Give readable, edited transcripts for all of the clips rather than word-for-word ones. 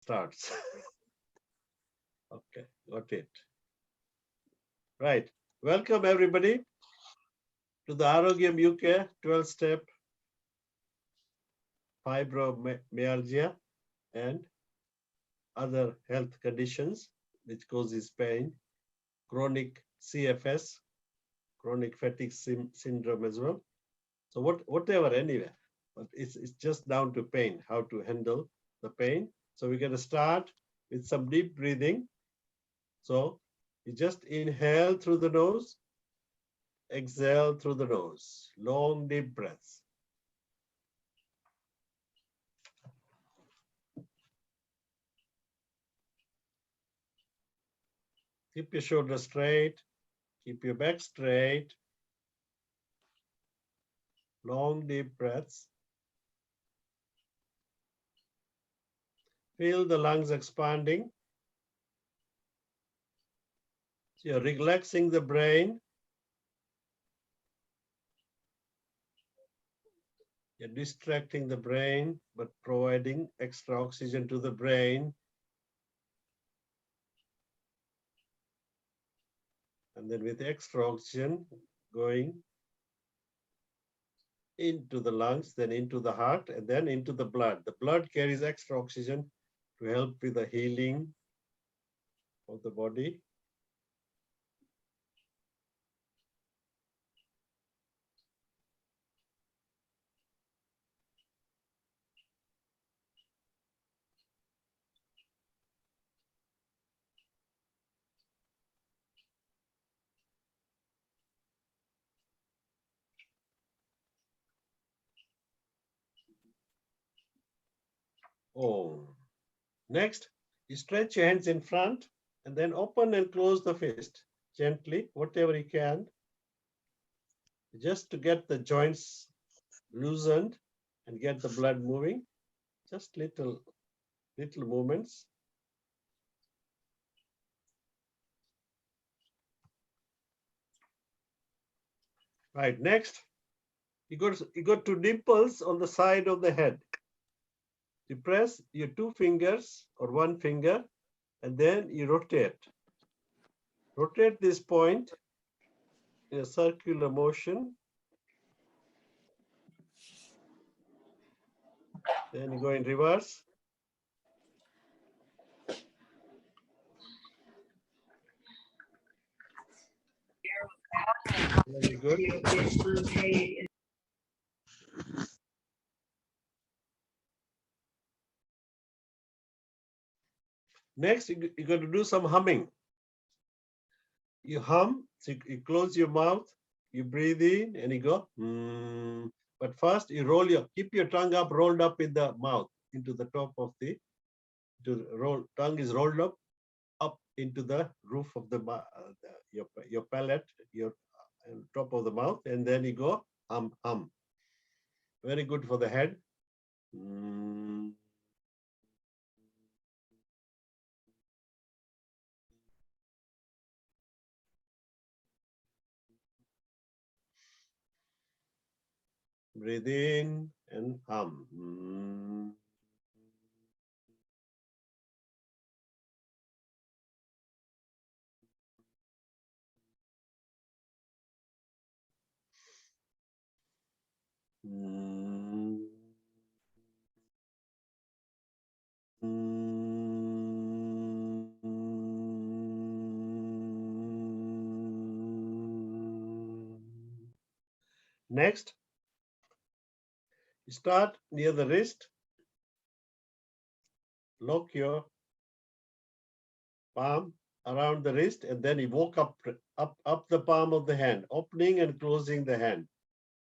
starts. Okay, got it. Right. Welcome everybody to the Arogyam UK 12-step fibromyalgia and other health conditions which causes pain, chronic CFS, chronic fatigue syndrome as well. So whatever, anyway, but it's just down to pain, how to handle the pain. So we're going to start with some deep breathing. So you just inhale through the nose, exhale through the nose, long deep breaths. Keep your shoulders straight, keep your back straight, long deep breaths. Feel the lungs expanding. So you're relaxing the brain. You're distracting the brain, but providing extra oxygen to the brain. And then with extra oxygen going into the lungs, then into the heart, and then into the blood. The blood carries extra oxygen to help with the healing of the body. Oh. Next, you stretch your hands in front and then open and close the fist gently, whatever you can, just to get the joints loosened and get the blood moving. Just little movements. Right, next, you got two dimples on the side of the head. You press your two fingers or one finger, and then you rotate. Rotate this point in a circular motion. Then you go in reverse. Very good. Next, you got to do some humming. You hum, so you close your mouth, you breathe in, and you go. But first, you keep your tongue up, rolled up in the mouth, into the top of the, tongue is rolled up into the roof of your palate, your top of the mouth, and then you go hum. Very good for the head. Breathe in and hum. Next, you start near the wrist. Lock your palm around the wrist, and then you walk up the palm of the hand, opening and closing the hand,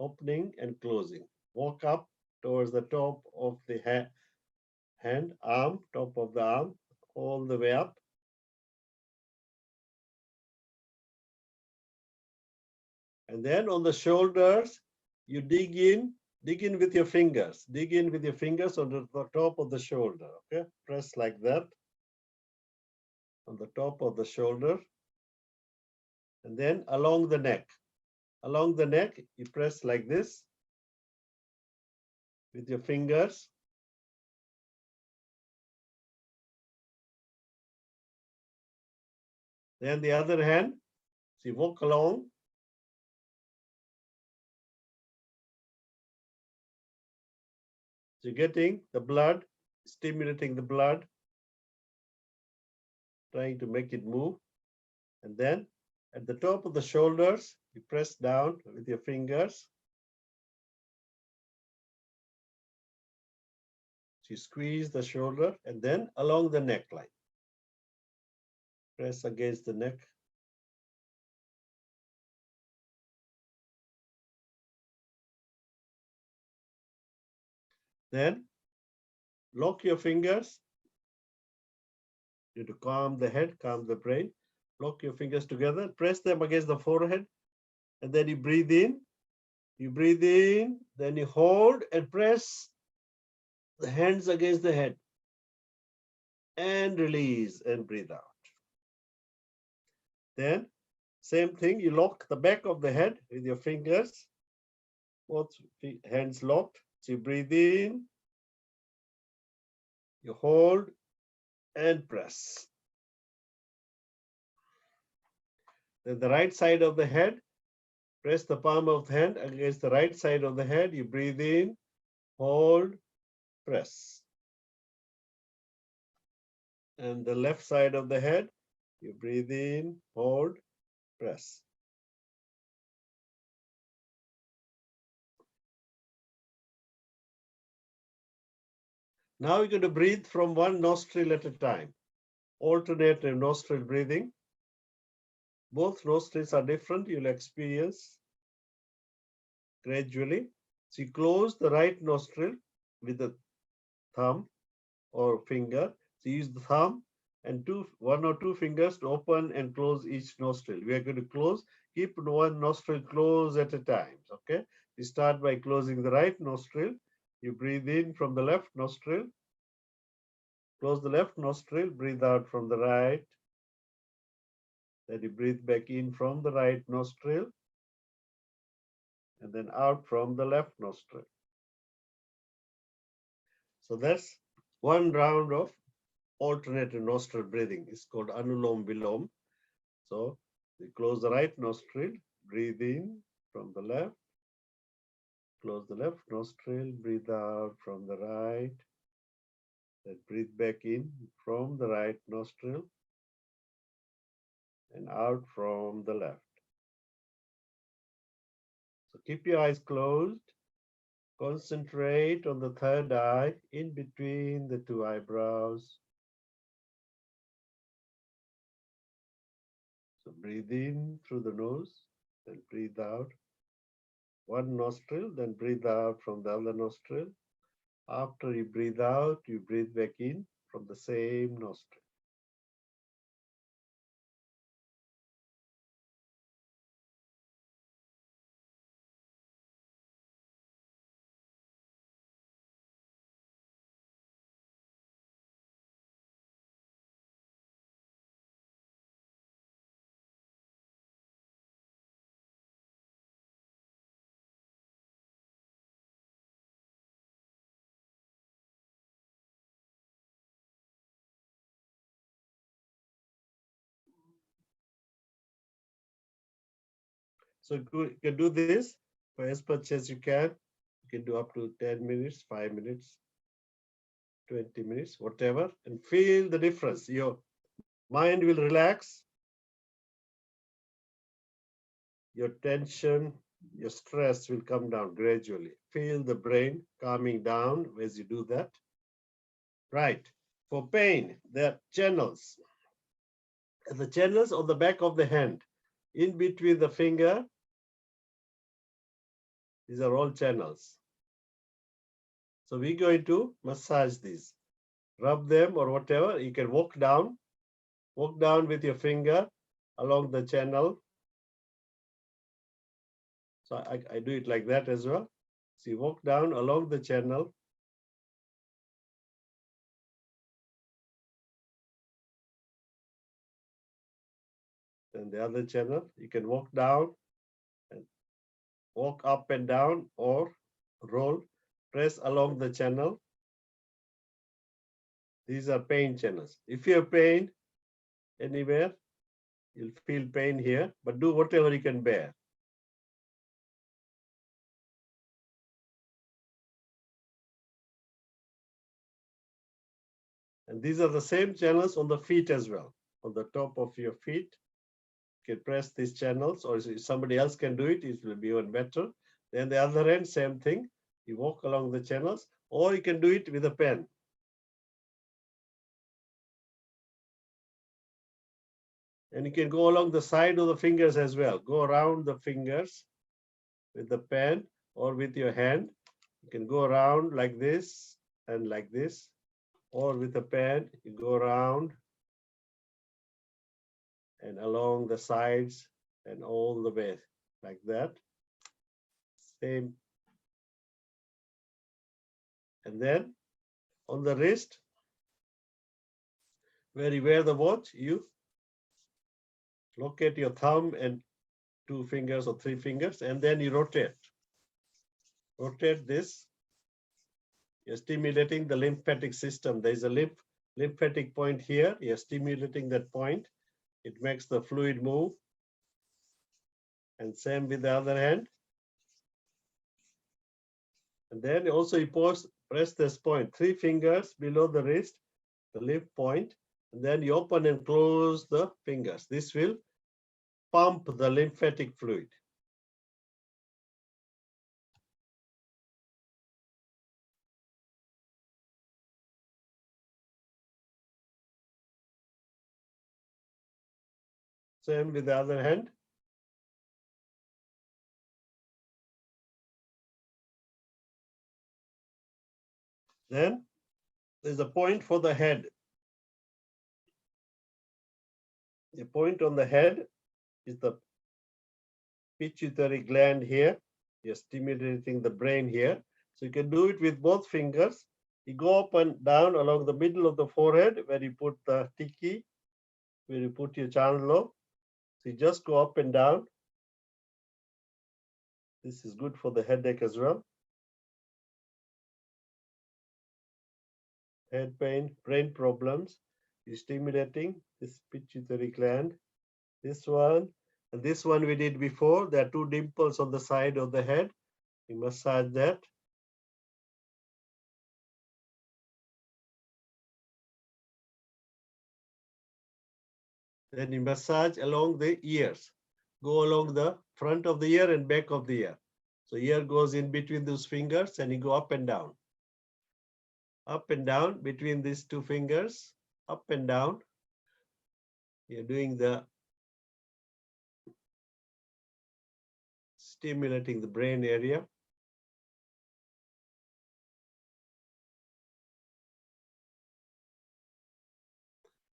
opening and closing. Walk up towards the top of the hand, arm, top of the arm, all the way up. And then on the shoulders, you dig in with your fingers. Dig in with your fingers on the top of the shoulder. Okay, press like that on the top of the shoulder. And then along the neck. Along the neck, you press like this with your fingers. Then the other hand, see, walk along. So you're getting the blood, stimulating the blood, trying to make it move. And then at the top of the shoulders, you press down with your fingers. So you squeeze the shoulder and then along the neckline. Press against the neck. Then lock your fingers. You have to calm the head, calm the brain. Lock your fingers together, press them against the forehead, and then you breathe in. You breathe in, then you hold and press the hands against the head. And release and breathe out. Then, same thing, you lock the back of the head with your fingers, both hands locked. So you breathe in, you hold and press. Then the right side of the head, press the palm of the hand against the right side of the head. You breathe in, hold, press. And the left side of the head, you breathe in, hold, press. Now you're going to breathe from one nostril at a time. Alternative nostril breathing. Both nostrils are different. You'll experience gradually. So you close the right nostril with the thumb or finger. So use the thumb and one or two fingers to open and close each nostril. We are going to close, keep one nostril closed at a time. Okay. You start by closing the right nostril. You breathe in from the left nostril. Close the left nostril, breathe out from the right. Then you breathe back in from the right nostril and then out from the left nostril. So that's one round of alternative nostril breathing. It's called Anulom Vilom. So you close the right nostril, breathe in from the left, close the left nostril, breathe out from the right, then breathe back in from the right nostril and out from the left. So keep your eyes closed. Concentrate on the third eye in between the two eyebrows. So breathe in through the nose, then breathe out. One nostril, then breathe out from the other nostril. After you breathe out, you breathe back in from the same nostril. So you can do this for as much as you can. You can do up to 10 minutes, 5 minutes, 20 minutes, whatever, and feel the difference. Your mind will relax. Your tension, your stress will come down gradually. Feel the brain calming down as you do that. Right. For pain, there are channels. The channels on the back of the hand, in between the finger, these are all channels. So we're going to massage these, rub them or whatever. You can walk down with your finger along the channel. So I do it like that as well. So you walk down along the channel. Then the other channel, you can walk down and walk up and down or roll, press along the channel. These are pain channels. If you have pain anywhere, You'll feel pain here, but do whatever you can bear. And these are the same channels on the feet as well. On the top of your feet, you can press these channels, or if somebody else can do it, it will be even better. Then the other end, same thing. You walk along the channels, or you can do it with a pen. And you can go along the side of the fingers as well. Go around the fingers with the pen or with your hand. You can go around like this and like this, or with a pen, you go around and along the sides and all the way like that. Same. And then on the wrist, where you wear the watch, you locate your thumb and 2 fingers or 3 fingers, and then you rotate. Rotate this. You're stimulating the lymphatic system. There's a lymphatic point here. You're stimulating that point. It makes the fluid move. And same with the other hand. And then also you press this point, 3 fingers below the wrist, the lymph point, and then you open and close the fingers. This will pump the lymphatic fluid. Same with the other hand. Then there's a point for the head. The point on the head is the pituitary gland here. You're stimulating the brain here. So you can do it with both fingers. You go up and down along the middle of the forehead where you put the tiki, where you put your chandlo. So you just go up and down. This is good for the headache as well. Head pain, brain problems. You're stimulating this pituitary gland. This one and this one we did before. There are 2 dimples on the side of the head. You massage that. Then you massage along the ears. Go along the front of the ear and back of the ear. So ear goes in between those fingers and you go up and down. Up and down between these 2 fingers, up and down. You're doing the stimulating the brain area.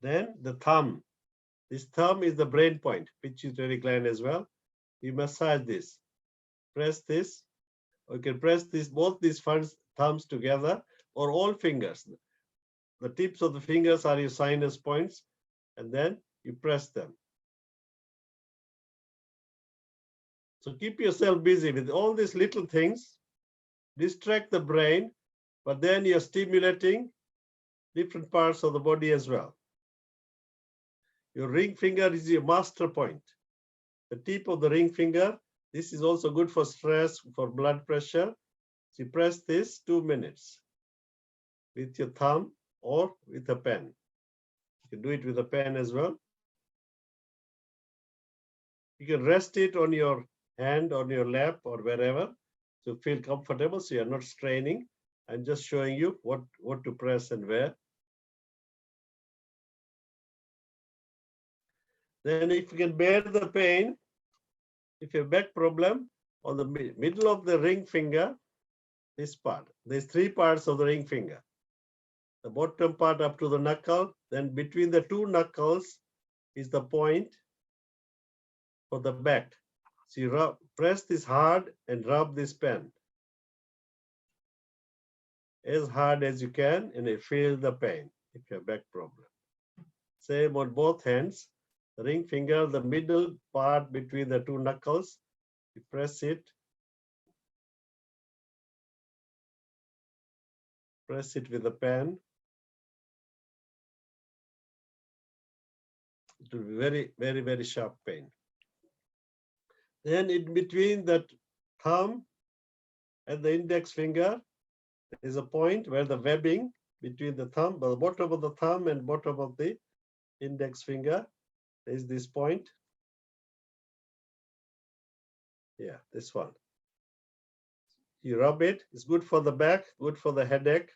Then the thumb. This thumb is the brain point, pituitary gland as well. You massage this. Press this. Or you can press this, both these thumbs together or all fingers. The tips of the fingers are your sinus points, and then you press them. So keep yourself busy with all these little things. Distract the brain, but then you're stimulating different parts of the body as well. Your ring finger is your master point. The tip of the ring finger, this is also good for stress, for blood pressure. So you press this 2 minutes with your thumb or with a pen. You can do it with a pen as well. You can rest it on your hand, on your lap, or wherever to feel comfortable so you're not straining. I'm just showing you what to press and where. Then if you can bear the pain, if you have back problem, on the middle of the ring finger, this part, there's 3 parts of the ring finger. The bottom part up to the knuckle, then between the 2 knuckles is the point for the back. So you press this hard and rub this pen as hard as you can, and you feel the pain if you have back problem. Same on both hands. The ring finger, the middle part between the 2 knuckles, you press it. Press it with a pen. It will be very, very, very sharp pain. Then in between that thumb and the index finger, there is a point where the webbing between the thumb, the bottom of the thumb and bottom of the index finger, there is this point. Yeah, this one. You rub it. It's good for the back, good for the headache,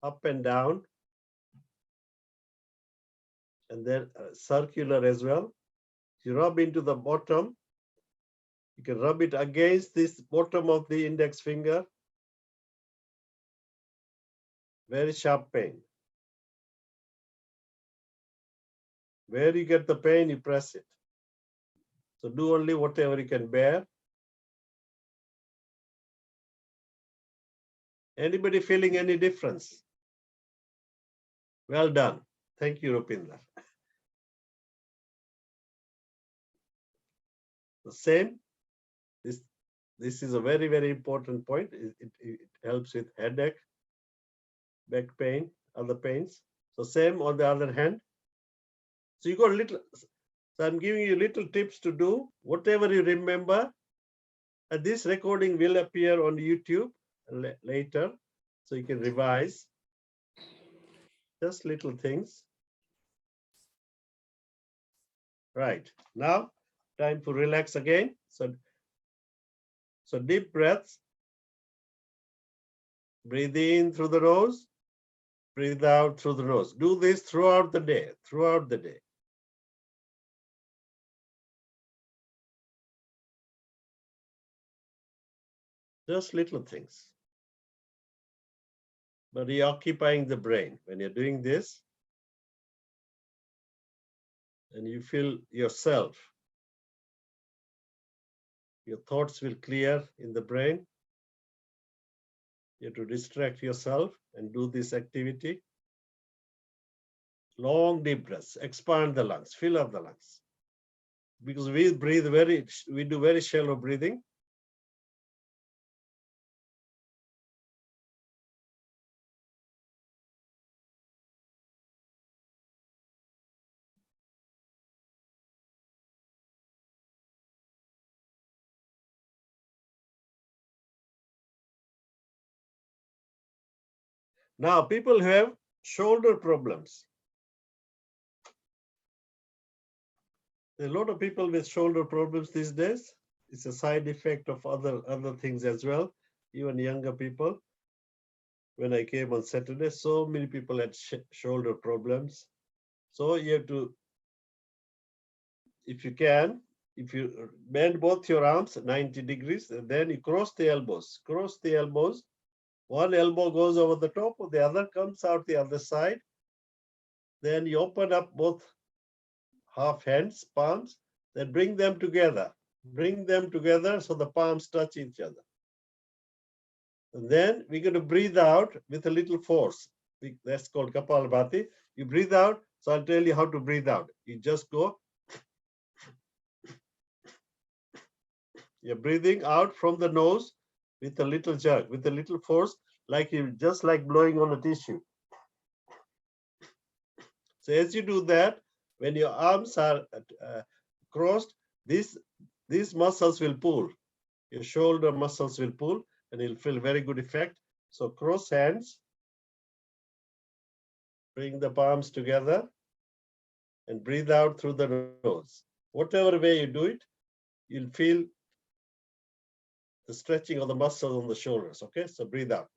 up and down. And then circular as well. You rub into the bottom. You can rub it against this bottom of the index finger. Very sharp pain. Where you get the pain, you press it. So do only whatever you can bear. Anybody feeling any difference? Well done. Thank you, Rupinder. The same. This is a very, very important point. It helps with headache, back pain, other pains. So same on the other hand. So you got a little, so I'm giving you little tips to do, whatever you remember. And this recording will appear on YouTube later, so you can revise. Just little things. Right, now time to relax again. So deep breaths. Breathe in through the nose, breathe out through the nose. Do this throughout the day, throughout the day. Just little things. But you're occupying the brain. When you're doing this, and you feel yourself, your thoughts will clear in the brain. You have to distract yourself and do this activity. Long deep breaths, expand the lungs, fill up the lungs. Because we do very shallow breathing. Now, people who have shoulder problems. There are a lot of people with shoulder problems these days. It's a side effect of other things as well, even younger people. When I came on Saturday, so many people had shoulder problems. So you have to, if you can, if you bend both your arms 90 degrees, and then you cross the elbows. Cross the elbows. One elbow goes over the top, the other comes out the other side. Then you open up both half hands, palms, then bring them together. Bring them together so the palms touch each other. And then we're going to breathe out with a little force. That's called Kapalbhati. You breathe out, so I'll tell you how to breathe out. You just go. You're breathing out from the nose with a little jerk, with a little force, like you just like blowing on a tissue. So as you do that, when your arms are crossed, these muscles will pull. Your shoulder muscles will pull, and you'll feel very good effect. So cross hands, bring the palms together, and breathe out through the nose. Whatever way you do it, you'll feel the stretching of the muscles on the shoulders. Okay, so breathe out.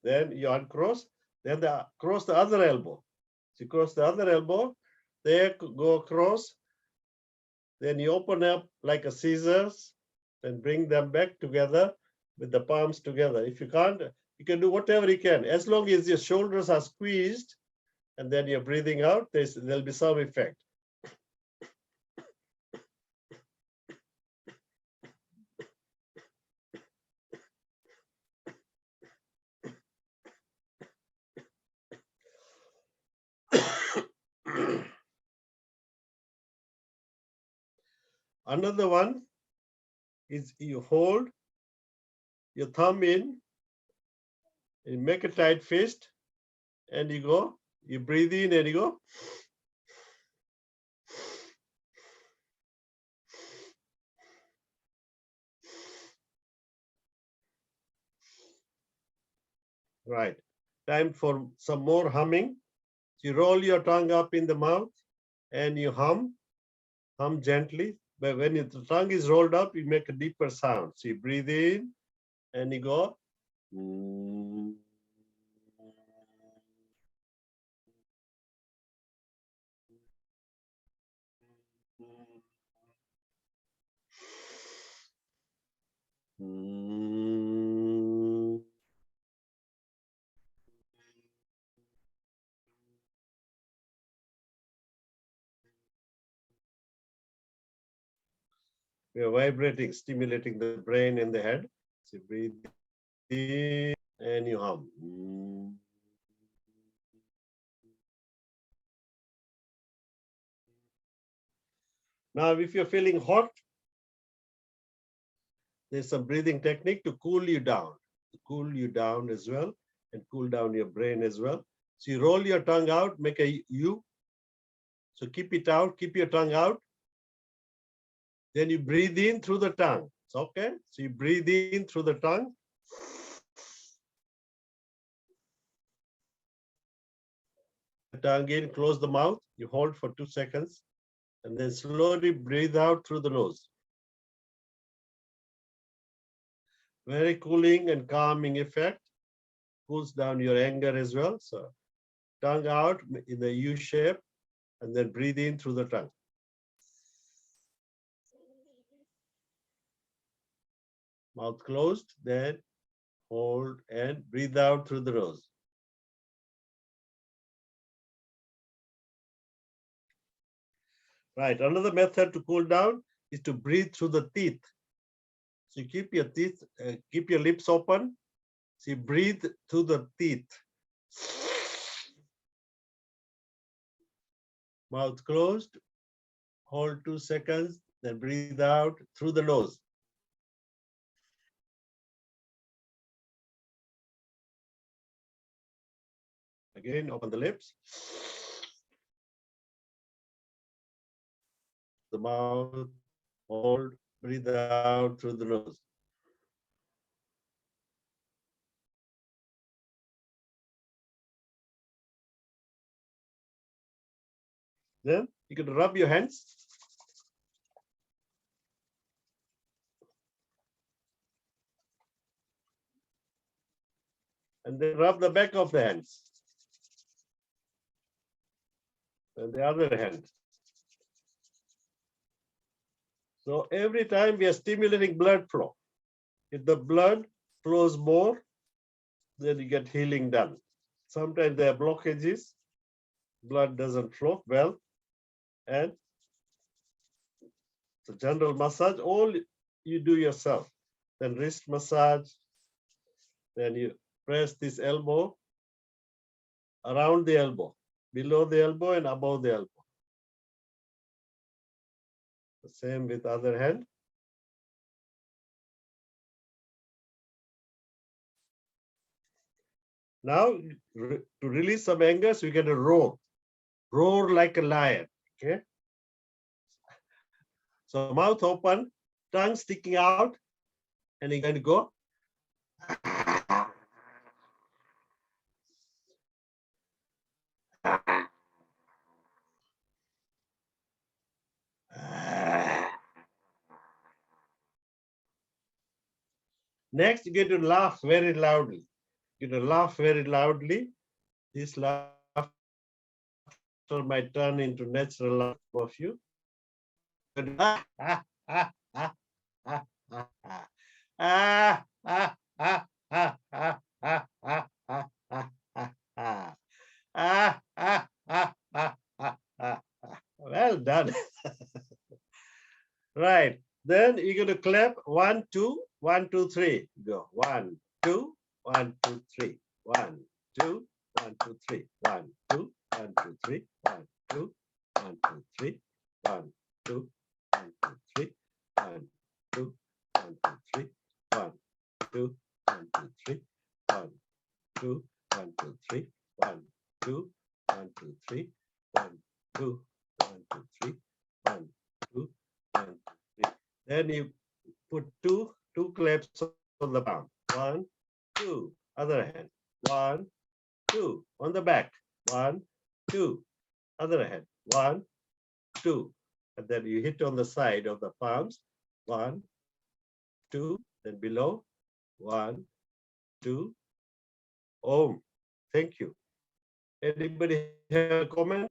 Then you uncross, then cross the other elbow. So you cross the other elbow, there go across, then you open up like a scissors, and bring them back together with the palms together. If you can't, you can do whatever you can. As long as your shoulders are squeezed, and then you're breathing out, there'll be some effect. Another one is you hold your thumb in You make a tight fist and you go, you breathe in and you go. Right. Time for some more humming. You roll your tongue up in the mouth and you hum gently. But when the tongue is rolled up, you make a deeper sound. So you breathe in and you go. We are vibrating, stimulating the brain and the head. So breathe in and you hum. Now, if you're feeling hot, there's some breathing technique to cool you down as well, and cool down your brain as well. So you roll your tongue out, make a U. So keep it out, keep your tongue out. Then you breathe in through the tongue. It's okay. So you breathe in through the tongue. The tongue in, close the mouth. You hold for 2 seconds, and then slowly breathe out through the nose. Very cooling and calming effect. Cools down your anger as well. So tongue out in the U shape, and then breathe in through the tongue. Mouth closed, then hold and breathe out through the nose. Right, another method to cool down is to breathe through the teeth. So you keep your teeth, keep your lips open. So you breathe through the teeth. Mouth closed, hold 2 seconds, then breathe out through the nose. Again, open the lips. The mouth, hold, breathe out through the nose. Then you can rub your hands. And then rub the back of the hands. And the other hand. So every time we are stimulating blood flow. If the blood flows more, then you get healing done. Sometimes there are blockages, blood doesn't flow well, and the general massage, all you do yourself. Then wrist massage, then you press this elbow around the elbow, below the elbow and above the elbow. The same with other hand. Now, to release some anger, so you get a roar like a lion, okay? So mouth open, tongue sticking out, and you're going to go. Next, you get to laugh very loudly. You get to laugh very loudly. This laughter might turn into natural laugh of you. Well done. Right. Then you're going to clap 1, 2, 1, 2, 3. Go 1, 2, 1, 2, 3. 1, 2, 1, 2, 3. 1, 2, 1, 2, 3. 1, 2, 1, 2, 3. 1, 2, 1, 2, 3. 1, 2, 1, 2, 3. 1, 2, 1, 2, 3. 1, 2, 1, 2, 3, 1, 2, 1, 2, 3, 1, 2, 1, 2, 3, 1, 2, 1, 2, 3. Then you put two claps on the palm. 1, 2. Other hand. 1, 2. On the back. 1, 2. Other hand. 1, 2. And then you hit on the side of the palms. 1, 2. Then below. 1, 2. Om. Thank you. Anybody have a comment?